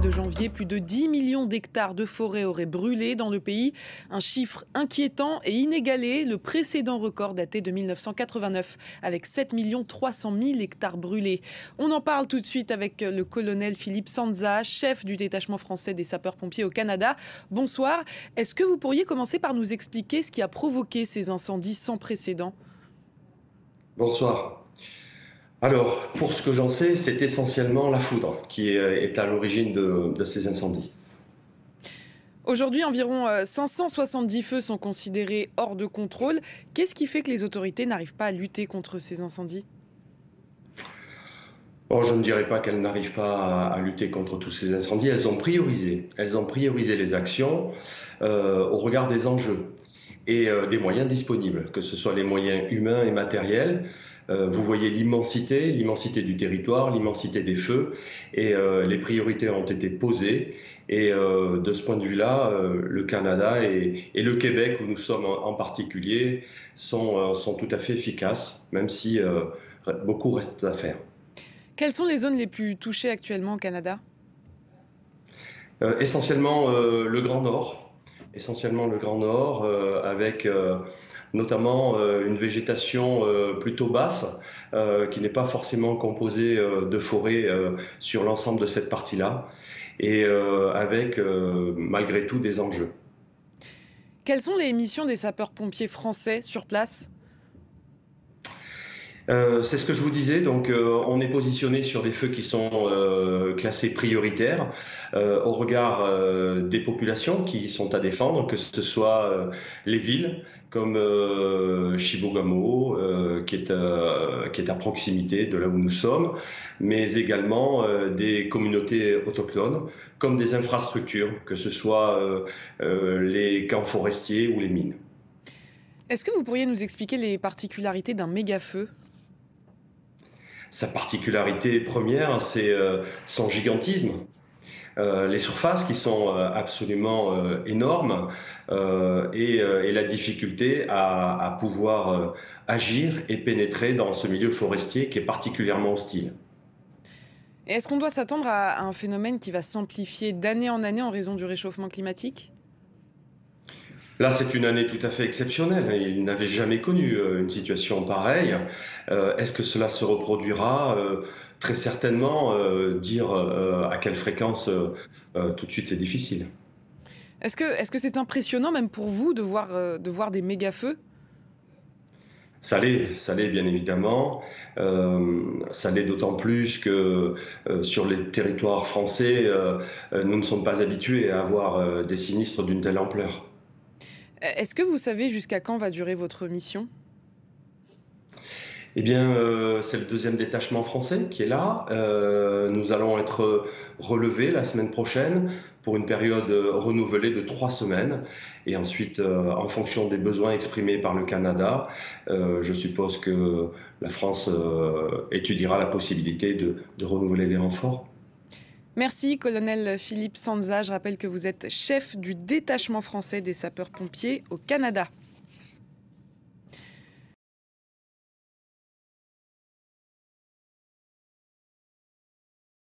mois de janvier, plus de 10 millions d'hectares de forêt auraient brûlé dans le pays. Un chiffre inquiétant et inégalé. Le précédent record datait de 1989 avec 7 300 000 hectares brûlés. On en parle tout de suite avec le colonel Philippe Sanza, chef du détachement français des sapeurs-pompiers au Canada. Bonsoir. Est-ce que vous pourriez commencer par nous expliquer ce qui a provoqué ces incendies sans précédent ? Bonsoir. Alors, pour ce que j'en sais, c'est essentiellement la foudre qui est à l'origine de ces incendies. Aujourd'hui, environ 570 feux sont considérés hors de contrôle. Qu'est-ce qui fait que les autorités n'arrivent pas à lutter contre ces incendies ? Bon, je ne dirais pas qu'elles n'arrivent pas à lutter contre tous ces incendies. Elles ont priorisé les actions au regard des enjeux et des moyens disponibles, que ce soit les moyens humains et matériels. Vous voyez l'immensité du territoire, l'immensité des feux, et les priorités ont été posées. Et de ce point de vue-là, le Canada et le Québec, où nous sommes en particulier, sont tout à fait efficaces, même si beaucoup reste à faire. Quelles sont les zones les plus touchées actuellement au Canada ? Essentiellement le Grand Nord, avec notamment une végétation plutôt basse, qui n'est pas forcément composée de forêts sur l'ensemble de cette partie-là, et avec malgré tout des enjeux. Quelles sont les missions des sapeurs-pompiers français sur place ? C'est ce que je vous disais, donc on est positionné sur des feux qui sont classés prioritaires au regard des populations qui sont à défendre, que ce soit les villes comme Chibougamau, qui est à proximité de là où nous sommes, mais également des communautés autochtones, comme des infrastructures, que ce soit les camps forestiers ou les mines. Est-ce que vous pourriez nous expliquer les particularités d'un méga-feu ? Sa particularité première, c'est son gigantisme. Les surfaces qui sont absolument énormes et la difficulté à pouvoir agir et pénétrer dans ce milieu forestier qui est particulièrement hostile. Et est-ce qu'on doit s'attendre à un phénomène qui va s'amplifier d'année en année en raison du réchauffement climatique ? Là, c'est une année tout à fait exceptionnelle. Il n'avait jamais connu une situation pareille. Est-ce que cela se reproduira ? Très certainement. Dire à quelle fréquence tout de suite, c'est difficile. Est-ce que c'est impressionnant même pour vous de voir des méga-feux ? Ça l'est bien évidemment. Ça l'est d'autant plus que sur les territoires français, nous ne sommes pas habitués à avoir des sinistres d'une telle ampleur. Est-ce que vous savez jusqu'à quand va durer votre mission ? Eh bien, c'est le 2e détachement français qui est là. Nous allons être relevés la semaine prochaine pour une période renouvelée de 3 semaines. Et ensuite, en fonction des besoins exprimés par le Canada, je suppose que la France étudiera la possibilité de renouveler les renforts. Merci, colonel Philippe Sanza. Je rappelle que vous êtes chef du détachement français des sapeurs-pompiers au Canada.